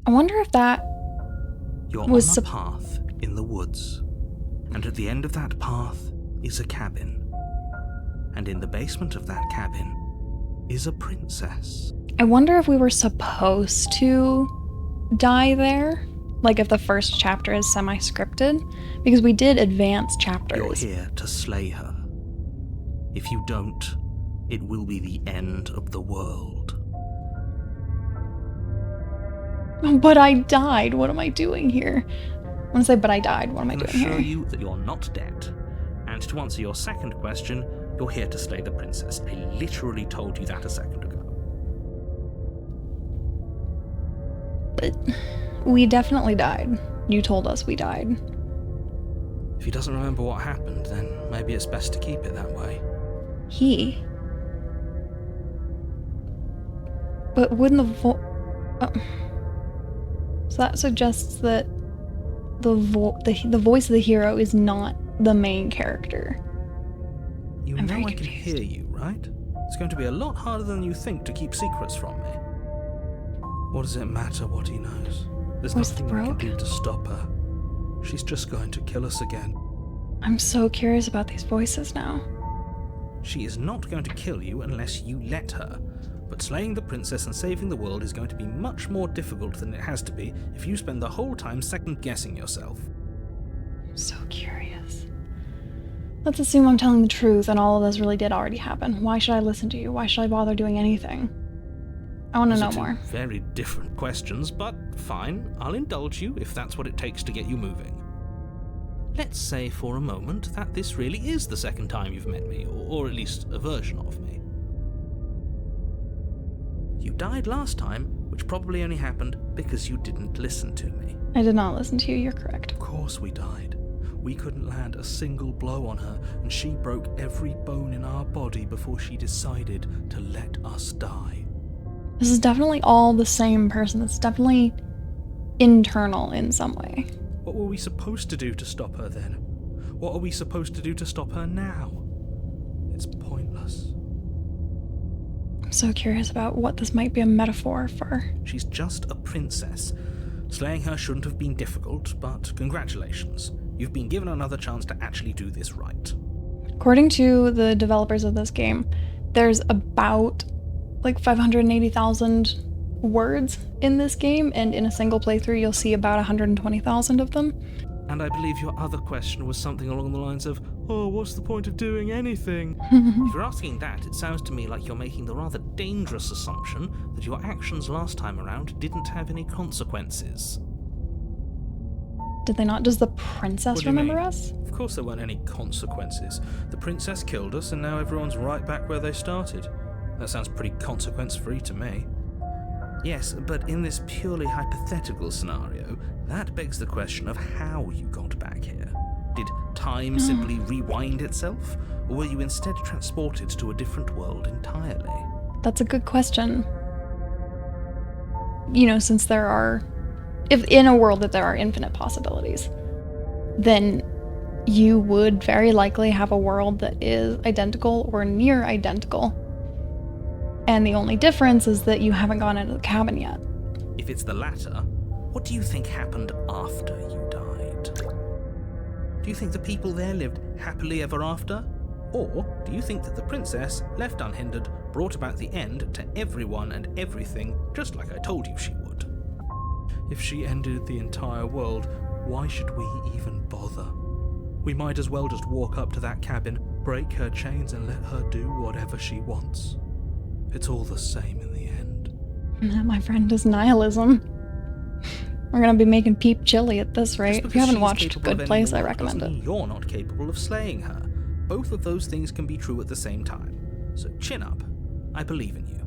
I wonder if that You're was on a path in the woods, and at the end of that path is a cabin. And in the basement of that cabin is a princess. I wonder if we were supposed to die there? Like if the first chapter is semi-scripted? Because we did advance chapters. You're here to slay her. If you don't, it will be the end of the world. But I died. What am I doing here? I'm gonna say, but I died. What am I doing here? I can assure you that you're not dead. And to answer your second question, you're here to slay the princess. I literally told you that a second ago. But we definitely died. You told us we died. If he doesn't remember what happened, then maybe it's best to keep it that way. He? But wouldn't so that suggests that the voice of the hero is not the main character. You I'm know very I can confused. hear you, right? It's going to be a lot harder than you think to keep secrets from me. What does it matter what he knows? There's Voice nothing I can broke? do to stop her. She's just going to kill us again. I'm so curious about these voices now. She is not going to kill you unless you let her. But slaying the princess and saving the world is going to be much more difficult than it has to be if you spend the whole time second-guessing yourself. I'm so curious. Let's assume I'm telling the truth and all of this really did already happen. Why should I listen to you? Why should I bother doing anything? I want to Those know are two more. very different questions, but fine, I'll indulge you if that's what it takes to get you moving. Let's say for a moment that this really is the second time you've met me, or at least a version of me. You died last time, which probably only happened because you didn't listen to me. I did not listen to you, you're correct. Of course we died. We couldn't land a single blow on her, and she broke every bone in our body before she decided to let us die. This is definitely all the same person. It's definitely internal in some way. What were we supposed to do to stop her then? What are we supposed to do to stop her now? It's pointless. I'm so curious about what this might be a metaphor for. She's just a princess. Slaying her shouldn't have been difficult, but congratulations. You've been given another chance to actually do this right. According to the developers of this game, there's about like 580,000 words in this game, and in a single playthrough you'll see about 120,000 of them. And I believe your other question was something along the lines of, oh, what's the point of doing anything? If you're asking that, it sounds to me like you're making the rather dangerous assumption that your actions last time around didn't have any consequences. Did they not? Does the princess What do you remember mean? us? Of course there weren't any consequences. The princess killed us and now everyone's right back where they started. That sounds pretty consequence-free to me. Yes, but in this purely hypothetical scenario, that begs the question of how you got back here. Did time simply rewind itself, or were you instead transported to a different world entirely? That's a good question. You know, since there are, if in a world that there are infinite possibilities, then you would very likely have a world that is identical or near identical. And the only difference is that you haven't gone into the cabin yet. If it's the latter, what do you think happened after you died? Do you think the people there lived happily ever after? Or do you think that the princess, left unhindered, brought about the end to everyone and everything, just like I told you she would? If she ended the entire world, why should we even bother? We might as well just walk up to that cabin, break her chains and let her do whatever she wants. It's all the same in the end. That, my friend, is nihilism. We're gonna be making peep chili at this rate. If you haven't watched Good Place, I recommend it. You're not capable of slaying her. Both of those things can be true at the same time. So chin up. I believe in you.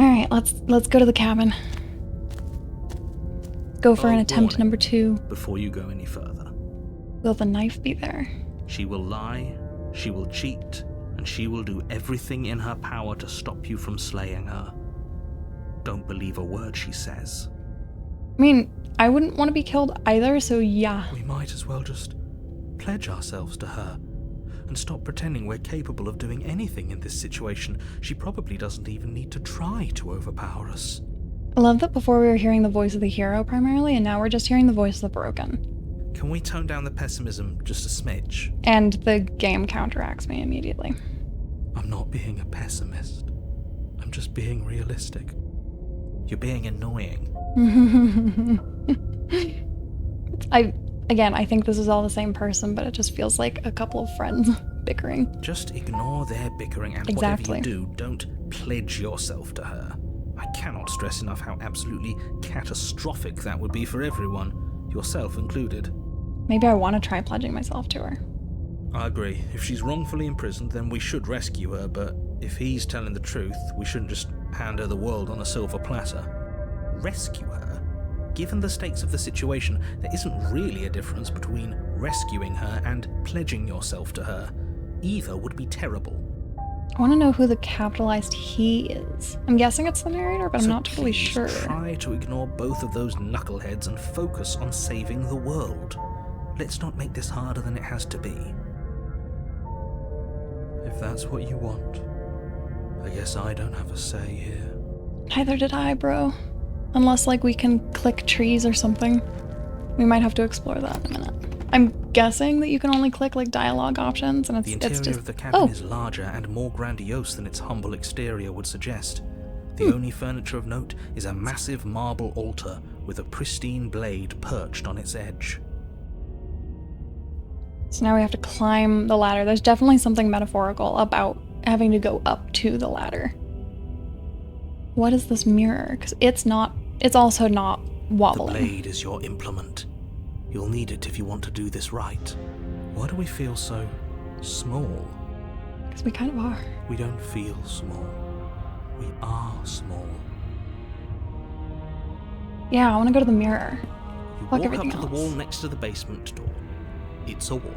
Alright, let's go to the cabin. Go for an attempt warning. number 2. Before you go any further. Will the knife be there? She will lie, she will cheat, and she will do everything in her power to stop you from slaying her. Don't believe a word she says. I mean, I wouldn't want to be killed either, so yeah. We might as well just pledge ourselves to her and stop pretending we're capable of doing anything in this situation. She probably doesn't even need to try to overpower us. I love that before we were hearing the voice of the hero primarily, and now we're just hearing the voice of the broken. Can we tone down the pessimism just a smidge? And the game counteracts me immediately. I'm not being a pessimist. I'm just being realistic. You're being annoying. I think this is all the same person, but it just feels like a couple of friends bickering. Just ignore their bickering, and Exactly. whatever you do, don't pledge yourself to her. I cannot stress enough how absolutely catastrophic that would be for everyone, yourself included. Maybe I want to try pledging myself to her. I agree. If she's wrongfully imprisoned, then we should rescue her, but if he's telling the truth, we shouldn't just hand her the world on a silver platter. Rescue her? Given the stakes of the situation, there isn't really a difference between rescuing her and pledging yourself to her. Either would be terrible. I want to know who the capitalized he is. I'm guessing it's the narrator, but I'm not totally please sure. Try to ignore both of those knuckleheads and focus on saving the world. Let's not make this harder than it has to be. If that's what you want, I guess I don't have a say here. Neither did I, bro. Unless, like, we can click trees or something. We might have to explore that in a minute. I'm guessing that you can only click, like, dialogue options, and The it's interior just... of the cabin is larger and more grandiose than its humble exterior would suggest. The only furniture of note is a massive marble altar with a pristine blade perched on its edge. So now we have to climb the ladder. There's definitely something metaphorical about having to go up to the ladder. What is this mirror? Because it's also not wobbling. The blade is your implement. You'll need it if you want to do this right. Why do we feel so small? Because we kind of are. We don't feel small. We are small. Yeah, I want to go to the mirror. You Fuck walk up everything to the else. wall next to the basement door. It's a wall.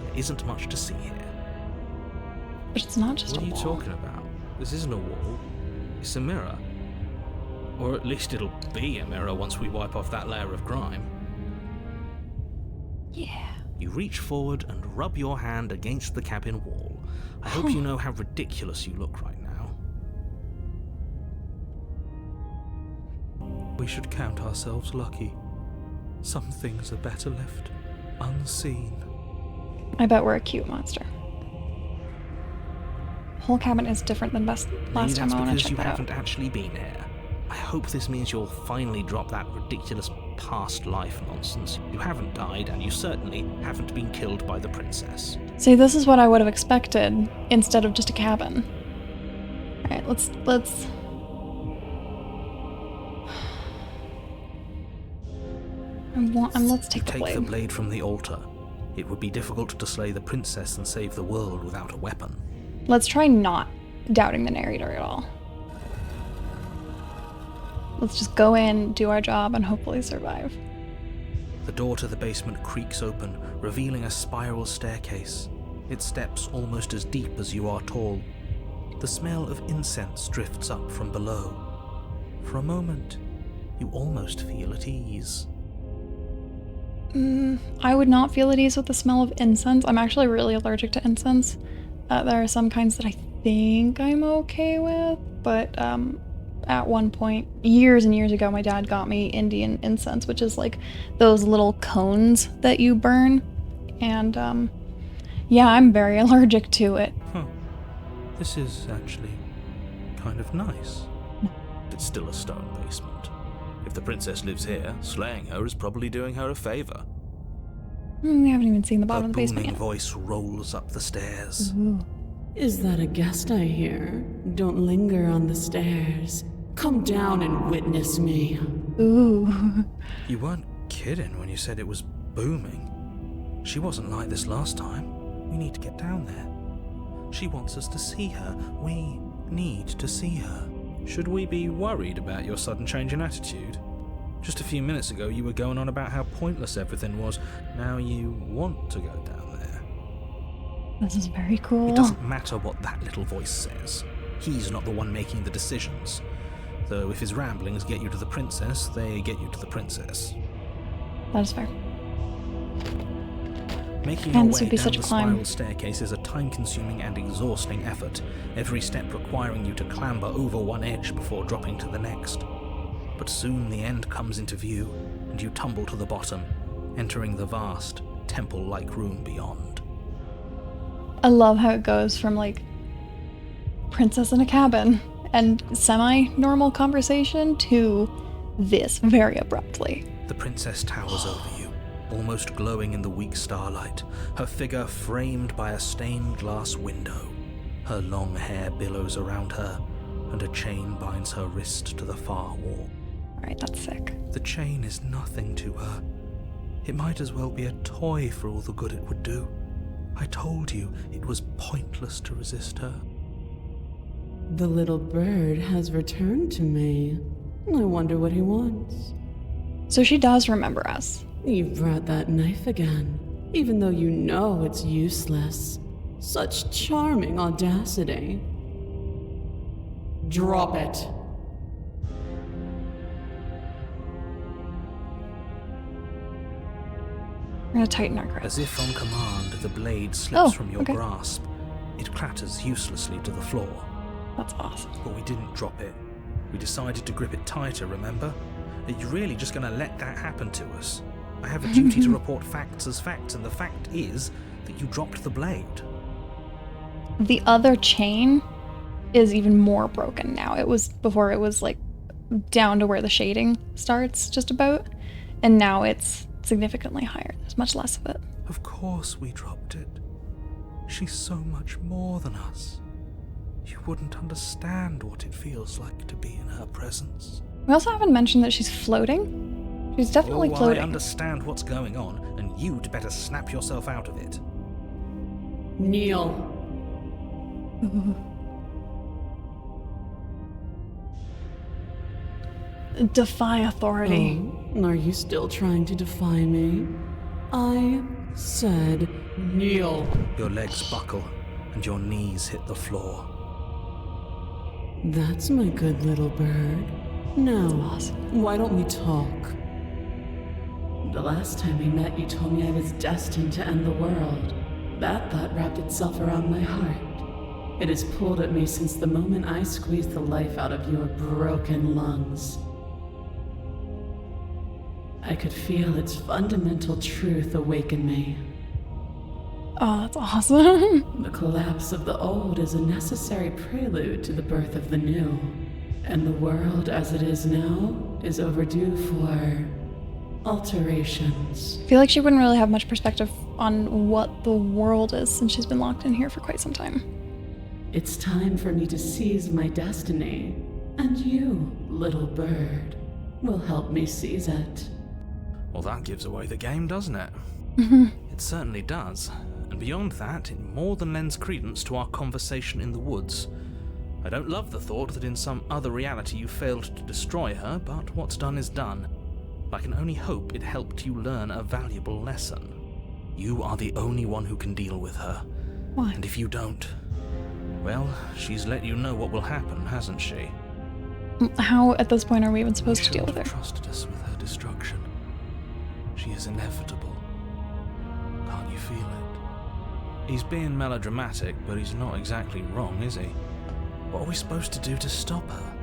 There isn't much to see here. But it's not just What a are you wall. talking about? This isn't a wall. It's a mirror. Or at least it'll be a mirror once we wipe off that layer of grime. Yeah. You reach forward and rub your hand against the cabin wall. I hope you know how ridiculous you look right now. We should count ourselves lucky. Some things are better left unseen. I bet we're a cute monster. Whole cabin is different than last Maybe time. that's I want to because check you that out. haven't actually been here. I hope this means you'll finally drop that ridiculous past life nonsense. You haven't died, and you certainly haven't been killed by the princess. See, this is what I would have expected instead of just a cabin. Alright, let's... let's take the Take blade. the blade from the altar. It would be difficult to slay the princess and save the world without a weapon. Let's try not doubting the narrator at all. Let's just go in, do our job, and hopefully survive. The door to the basement creaks open, revealing a spiral staircase. Its steps almost as deep as you are tall. The smell of incense drifts up from below. For a moment, you almost feel at ease. I would not feel at ease with the smell of incense. I'm actually really allergic to incense. There are some kinds that I think I'm okay with, but at one point, years and years ago, my dad got me Indian incense, which is like those little cones that you burn. And yeah, I'm very allergic to it. Huh. This is actually kind of nice. It's still a stone basement. If the princess lives here, slaying her is probably doing her a favor. We haven't even seen the Her bottom of the basement booming yet. voice rolls up the stairs. Is that a guest I hear? Don't linger on the stairs. Come down and witness me. Ooh. You weren't kidding when you said it was booming. She wasn't like this last time. We need to get down there. She wants us to see her. We need to see her. Should we be worried about your sudden change in attitude? Just a few minutes ago you were going on about how pointless everything was. Now you want to go down there. This is very cool. It doesn't matter what that little voice says. He's not the one making the decisions. Though if his ramblings get you to the princess, they get you to the princess. That is fair. Making Man, your this way would be down such the a climb. spiral staircase is a time-consuming and exhausting effort, every step requiring you to clamber over one edge before dropping to the next. But soon the end comes into view, and you tumble to the bottom, entering the vast, temple-like room beyond. I love how it goes from, like, princess in a cabin and semi-normal conversation to this very abruptly. The princess towers over you, almost glowing in the weak starlight, her figure framed by a stained glass window. Her long hair billows around her, and a chain binds her wrist to the far wall. Alright, that's sick. The chain is nothing to her. It might as well be a toy for all the good it would do. I told you it was pointless to resist her. The little bird has returned to me. I wonder what he wants. So she does remember us. You brought that knife again, even though you know it's useless. Such charming audacity. Drop it. We're gonna tighten our grip. As if on command, the blade slips from your okay. grasp. It clatters uselessly to the floor. That's awesome. But we didn't drop it. We decided to grip it tighter, remember? Are you really just going to let that happen to us? I have a duty to report facts as facts, and the fact is that you dropped the blade. The other chain is even more broken now. Before it was like down to where the shading starts, just about. And now it's significantly higher. There's much less of it. Of course we dropped it. She's so much more than us. You wouldn't understand what it feels like to be in her presence. We also haven't mentioned that she's floating. She's definitely floating. I understand what's going on, and you'd better snap yourself out of it. Kneel. Defy authority. Oh, are you still trying to defy me? I said kneel. Your legs buckle, and your knees hit the floor. That's my good little bird. Now, awesome. Why don't we talk? The last time we met, you told me I was destined to end the world. That thought wrapped itself around my heart. It has pulled at me since the moment I squeezed the life out of your broken lungs. I could feel its fundamental truth awaken me. Oh, that's awesome. The collapse of the old is a necessary prelude to the birth of the new. And the world as it is now is overdue for alterations. I feel like she wouldn't really have much perspective on what the world is since she's been locked in here for quite some time. It's time for me to seize my destiny. And you, little bird, will help me seize it. Well, that gives away the game, doesn't it? It certainly does. And beyond that, it more than lends credence to our conversation in the woods. I don't love the thought that in some other reality you failed to destroy her, but what's done is done. I can only hope it helped you learn a valuable lesson. You are the only one who can deal with her. Why? And if you don't, well, she's let you know what will happen, hasn't she? How, at this point, are we even supposed to deal with her? You trusted us with her destruction. She is inevitable. Can't you feel it? He's being melodramatic, but he's not exactly wrong, is he? What are we supposed to do to stop her?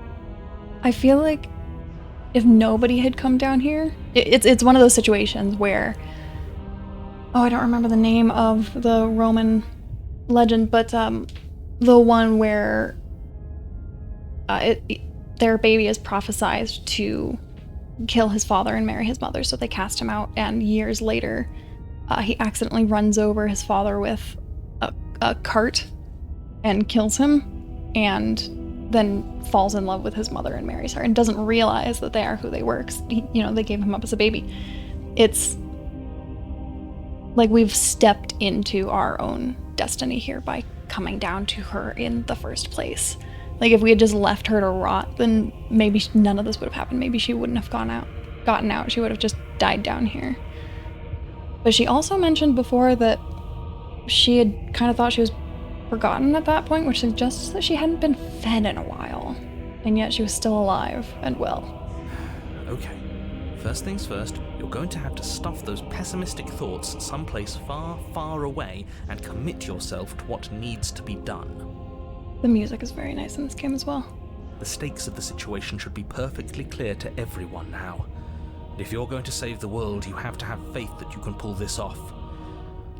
I feel like if nobody had come down here, it's one of those situations where, I don't remember the name of the Roman legend, but the one where their baby is prophesized to kill his father and marry his mother, so they cast him out, and years later he accidentally runs over his father with a cart and kills him, and then falls in love with his mother and marries her, and doesn't realize that they are who they were, 'cause they gave him up as a baby. It's like we've stepped into our own destiny here by coming down to her in the first place. Like, if we had just left her to rot, then maybe none of this would have happened. Maybe she wouldn't have gotten out. She would have just died down here. But she also mentioned before that she had kind of thought she was forgotten at that point, which suggests that she hadn't been fed in a while. And yet she was still alive and well. Okay. First things first, you're going to have to stuff those pessimistic thoughts someplace far, far away and commit yourself to what needs to be done. The music is very nice in this game as well. The stakes of the situation should be perfectly clear to everyone now. And if you're going to save the world, you have to have faith that you can pull this off.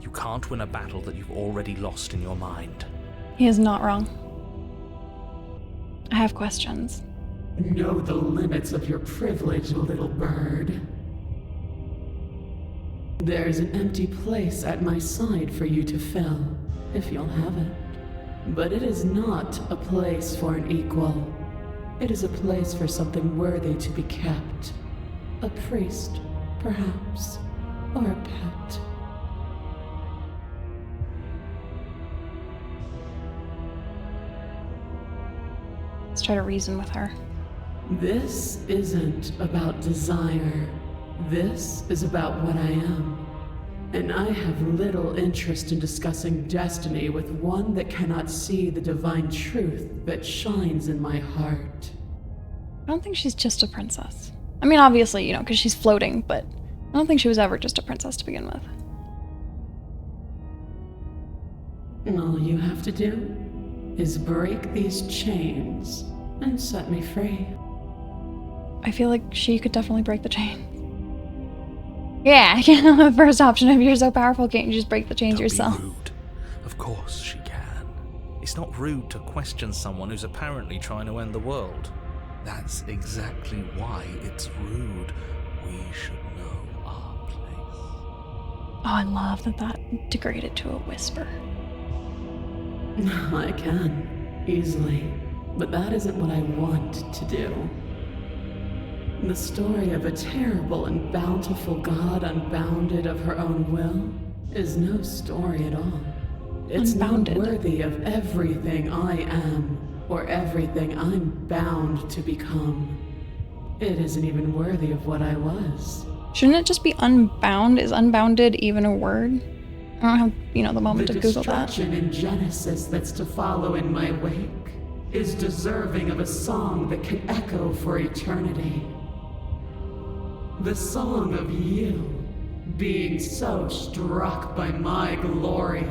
You can't win a battle that you've already lost in your mind. He is not wrong. I have questions. Know the limits of your privilege, little bird. There's an empty place at my side for you to fill, if you'll have it. But it is not a place for an equal. It is a place for something worthy to be kept. A priest, perhaps, or a pet. Let's try to reason with her. This isn't about desire. This is about what I am. And I have little interest in discussing destiny with one that cannot see the divine truth that shines in my heart. I don't think she's just a princess. I mean, obviously, you know, because she's floating, but I don't think she was ever just a princess to begin with. All you have to do is break these chains and set me free. I feel like she could definitely break the chains. Yeah, you know, the first option, if you're so powerful, can't you just break the chains Don't yourself? be rude. Of course she can. It's not rude to question someone who's apparently trying to end the world. That's exactly why it's rude. We should know our place. Oh, I love that degraded to a whisper. I can, easily. But that isn't what I want to do. The story of a terrible and bountiful god unbounded of her own will is no story at all. It's Unbounded. not worthy of everything I am, or everything I'm bound to become. It isn't even worthy of what I was. Shouldn't it just be unbound? Is unbounded even a word? I don't have, you know, the moment to Google that. The destruction in Genesis that's to follow in my wake is deserving of a song that can echo for eternity. The song of you, being so struck by my glory,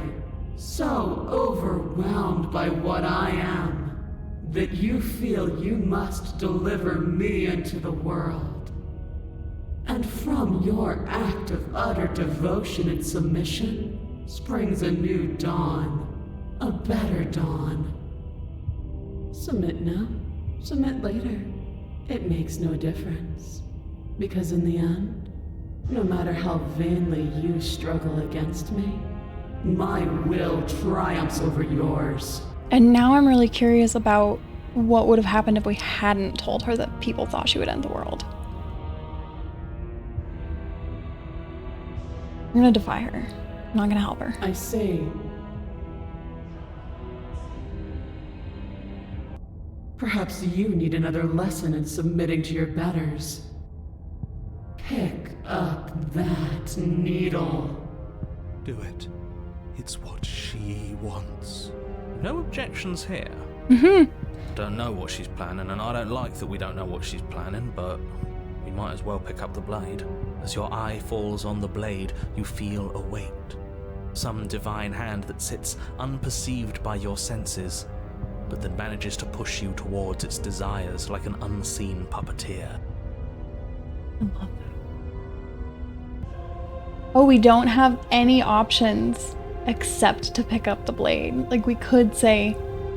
so overwhelmed by what I am, that you feel you must deliver me into the world. And from your act of utter devotion and submission springs a new dawn, a better dawn. Submit now, submit later. It makes no difference. Because in the end, no matter how vainly you struggle against me, my will triumphs over yours. And now I'm really curious about what would have happened if we hadn't told her that people thought she would end the world. I'm gonna defy her. I'm not gonna help her. I see. Perhaps you need another lesson in submitting to your betters. Pick up that needle. Do it. It's what she wants. No objections here. Don't know what she's planning, and I don't like that we don't know what she's planning, but we might as well pick up the blade. As your eye falls on the blade, you feel a weight. Some divine hand that sits unperceived by your senses, but that manages to push you towards its desires like an unseen puppeteer. I love that. Oh, we don't have any options except to pick up the blade. Like, we could say,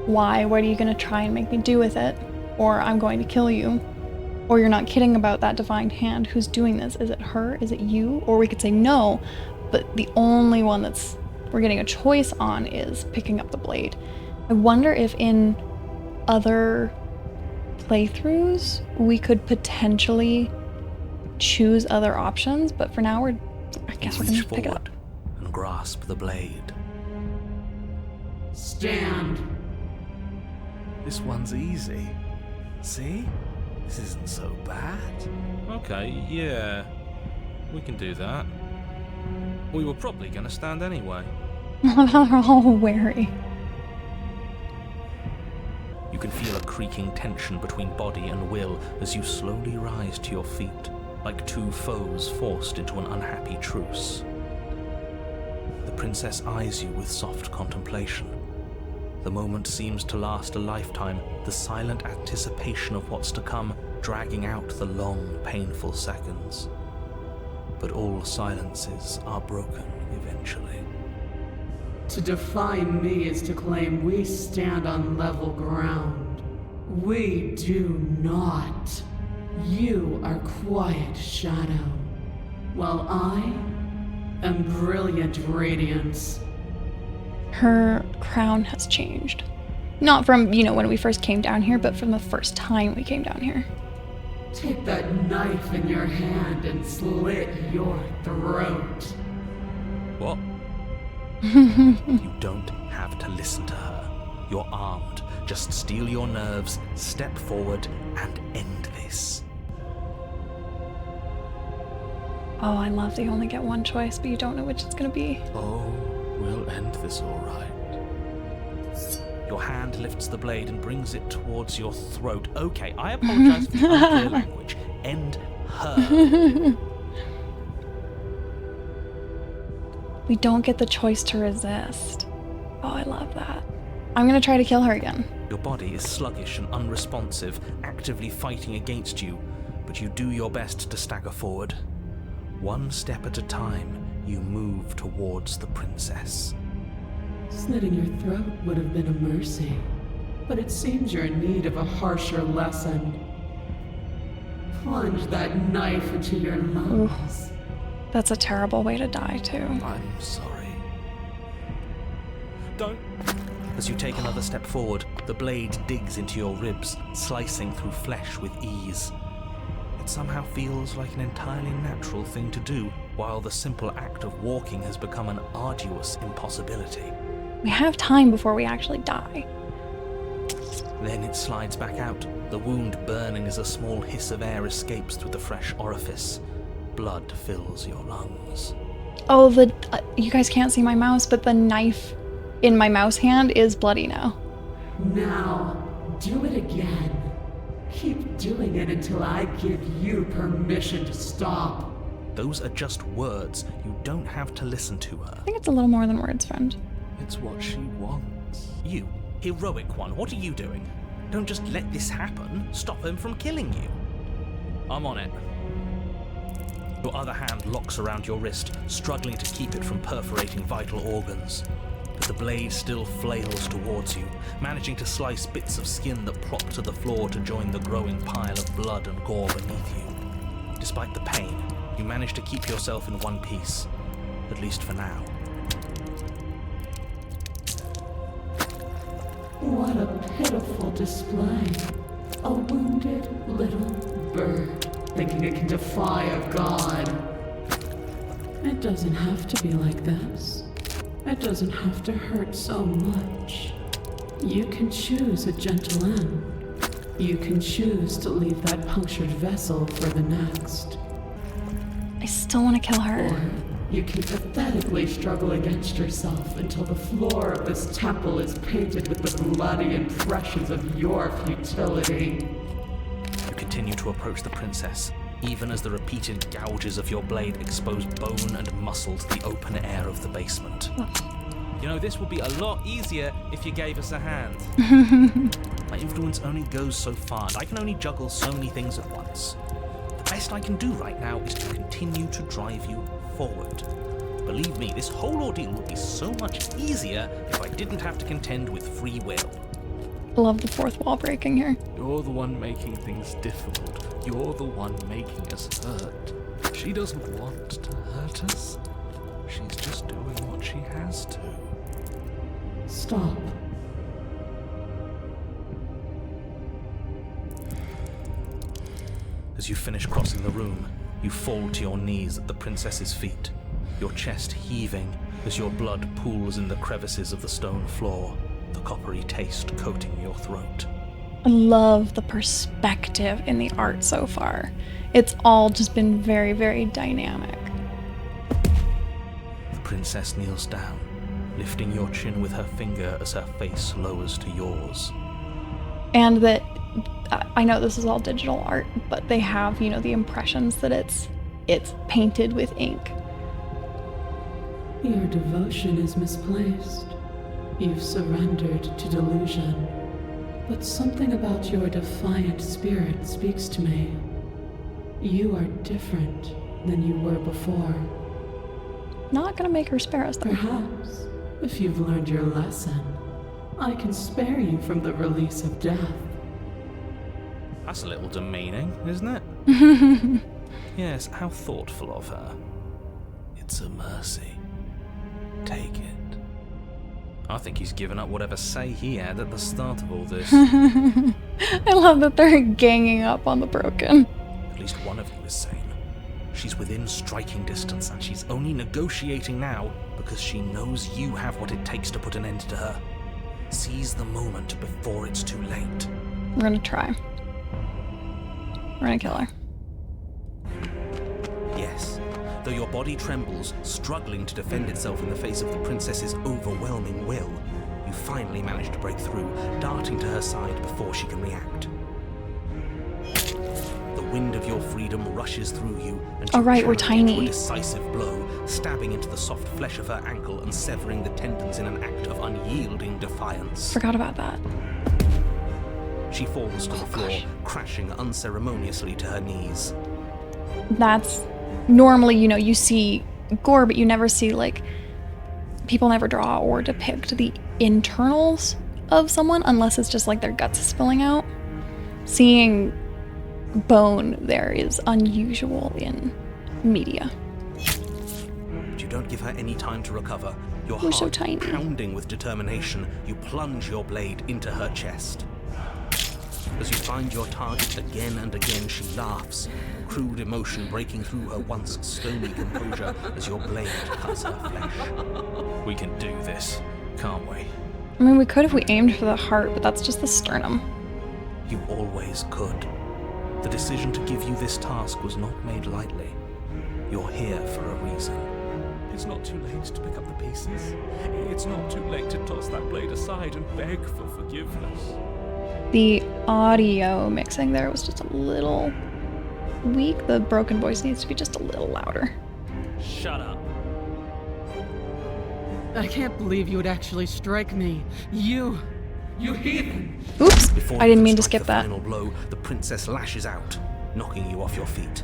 why? What are you gonna try and make me do with it? Or I'm going to kill you. Or you're not kidding about that divine hand. Who's doing this? Is it her? Is it you? Or we could say no, but the only one that's we're getting a choice on is picking up the blade. I wonder if in other playthroughs we could potentially choose other options, but for now I guess we're gonna Reach pick it up. forward and grasp the blade. Stand. This one's easy. See? This isn't so bad. Okay, yeah. We can do that. We were probably gonna stand anyway. They're all wary. You can feel a creaking tension between body and will as you slowly rise to your feet, like two foes forced into an unhappy truce. The princess eyes you with soft contemplation. The moment seems to last a lifetime, the silent anticipation of what's to come dragging out the long, painful seconds. But all silences are broken eventually. To define me is to claim we stand on level ground. We do not. You are quiet shadow, while I am brilliant radiance. Her crown has changed. Not from, when we first came down here, but from the first time we came down here. Take that knife in your hand and slit your throat. What? You don't have to listen to her. You're armed. Just steel your nerves, step forward, and end this. Oh, I love that you only get one choice, but you don't know which it's gonna be. Oh, we'll end this all right. Your hand lifts the blade and brings it towards your throat. Okay, I apologize for the unclear language. End her. We don't get the choice to resist. Oh, I love that. I'm gonna try to kill her again. Your body is sluggish and unresponsive, actively fighting against you, but you do your best to stagger forward. One step at a time, you move towards the princess. Slitting your throat would have been a mercy, but it seems you're in need of a harsher lesson. Plunge that knife into your lungs. That's a terrible way to die, too. I'm sorry. Don't. As you take another step forward, the blade digs into your ribs, slicing through flesh with ease. It somehow feels like an entirely natural thing to do, while the simple act of walking has become an arduous impossibility. We have time before we actually die. Then it slides back out, the wound burning as a small hiss of air escapes through the fresh orifice. Blood fills your lungs. Oh, you guys can't see my mouse, but the knife in my mouse hand is bloody now. Now, do it again. Keep doing it until I give you permission to stop. Those are just words. You don't have to listen to her. I think it's a little more than words, friend. It's what she wants. You, heroic one, what are you doing? Don't just let this happen. Stop him from killing you. I'm on it. Your other hand locks around your wrist, struggling to keep it from perforating vital organs. But the blade still flails towards you, managing to slice bits of skin that plop to the floor to join the growing pile of blood and gore beneath you. Despite the pain, you manage to keep yourself in one piece, at least for now. What a pitiful display. A wounded little bird, thinking it can defy a god. It doesn't have to be like this. It doesn't have to hurt so much. You can choose a gentle end. You can choose to leave that punctured vessel for the next. I still want to kill her. Or you can pathetically struggle against yourself until the floor of this temple is painted with the bloody impressions of your futility. You continue to approach the princess, even as the repeated gouges of your blade expose bone and muscle to the open air of the basement. You know, this would be a lot easier if you gave us a hand. My influence only goes so far, and I can only juggle so many things at once. The best I can do right now is to continue to drive you forward. Believe me, this whole ordeal would be so much easier if I didn't have to contend with free will. Love the fourth wall breaking here. You're the one making things difficult. You're the one making us hurt. She doesn't want to hurt us. She's just doing what she has to. Stop. As you finish crossing the room, you fall to your knees at the princess's feet, your chest heaving as your blood pools in the crevices of the stone floor, the coppery taste coating your throat. I love the perspective in the art so far. It's all just been very, very dynamic. The princess kneels down, lifting your chin with her finger as her face lowers to yours. And that, I know this is all digital art, but they have, the impressions that it's painted with ink. Your devotion is misplaced. You've surrendered to delusion, but something about your defiant spirit speaks to me. You are different than you were before. Not gonna make her spare us, though. Perhaps, if you've learned your lesson, I can spare you from the release of death. That's a little demeaning, isn't it? Yes, how thoughtful of her. It's a mercy. Take it. I think he's given up whatever say he had at the start of all this. I love that they're ganging up on the broken. At least one of you is sane. She's within striking distance, and she's only negotiating now because she knows you have what it takes to put an end to her. Seize the moment before it's too late. We're gonna try. We're gonna kill her. Yes, though your body trembles, struggling to defend itself in the face of the princess's overwhelming will, you finally manage to break through, darting to her side before she can react. The wind of your freedom rushes through you, and you Alright, we're channel into tiny. a decisive blow, stabbing into the soft flesh of her ankle and severing the tendons in an act of unyielding defiance. Forgot about that. She falls to the floor, gosh. crashing unceremoniously to her knees. That's normally, you see gore, but you never see, like, people never draw or depict the internals of someone unless it's just like their guts spilling out. Seeing bone there is unusual in media. But you don't give her any time to recover. Your We're so heart tiny. pounding with determination, you plunge your blade into her chest. As you find your target again and again, she laughs, crude emotion breaking through her once stony composure as your blade cuts her flesh. We can do this, can't we? I mean, we could if we aimed for the heart, but that's just the sternum. You always could. The decision to give you this task was not made lightly. You're here for a reason. It's not too late to pick up the pieces. It's not too late to toss that blade aside and beg for forgiveness. The audio mixing there was just a little weak. The broken voice needs to be just a little louder. Shut up. I can't believe you would actually strike me. You heathen! Oops! Before I you didn't can mean to strike skip the that. final blow, the princess lashes out, knocking you off your feet.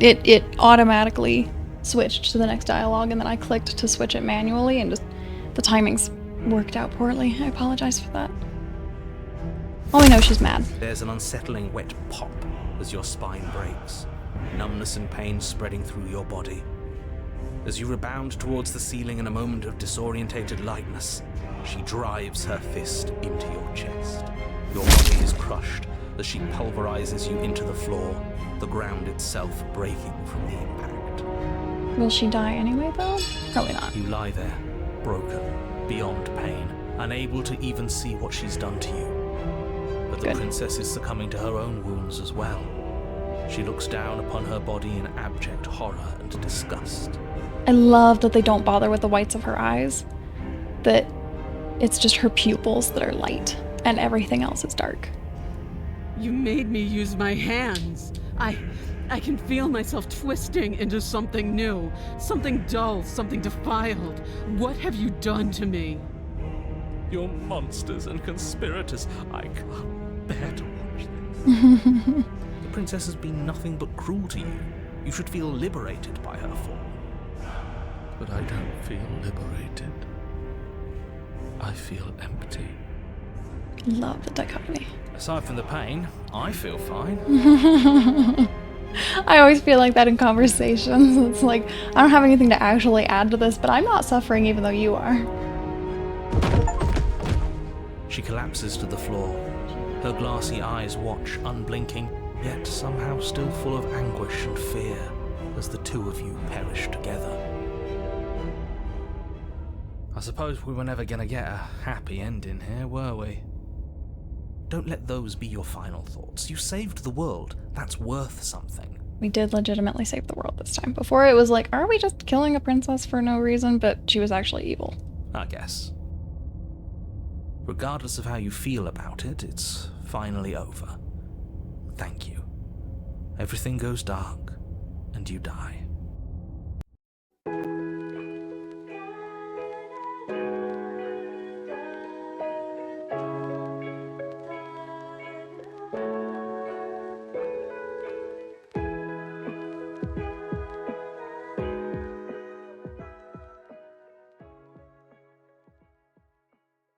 It automatically switched to the next dialogue, and then I clicked to switch it manually, and just the timings worked out poorly. I apologize for that. All I know, she's mad. There's an unsettling wet pop as your spine breaks, numbness and pain spreading through your body. As you rebound towards the ceiling in a moment of disorientated lightness, she drives her fist into your chest. Your body is crushed as she pulverizes you into the floor, the ground itself breaking from the impact. Will she die anyway, though? Probably not. You lie there, broken, beyond pain, unable to even see what she's done to you. But the Good. princess is succumbing to her own wounds as well. She looks down upon her body in abject horror and disgust. I love that they don't bother with the whites of her eyes. That it's just her pupils that are light, and everything else is dark. You made me use my hands. I can feel myself twisting into something new, something dull, something defiled. What have you done to me? You're monsters and conspirators. I can't bear to watch this. The princess has been nothing but cruel to you. You should feel liberated by her fall. But I don't feel liberated. I feel empty. Love the dichotomy. Aside from the pain, I feel fine. I always feel like that in conversations. It's like, I don't have anything to actually add to this, but I'm not suffering even though you are. She collapses to the floor. Her glassy eyes watch, unblinking, yet somehow still full of anguish and fear, as the two of you perish together. I suppose we were never gonna get a happy ending here, were we? Don't let those be your final thoughts. You saved the world. That's worth something. We did legitimately save the world this time. Before it was like, are we just killing a princess for no reason? But she was actually evil. I guess. Regardless of how you feel about it, it's finally over. Thank you. Everything goes dark, and you die.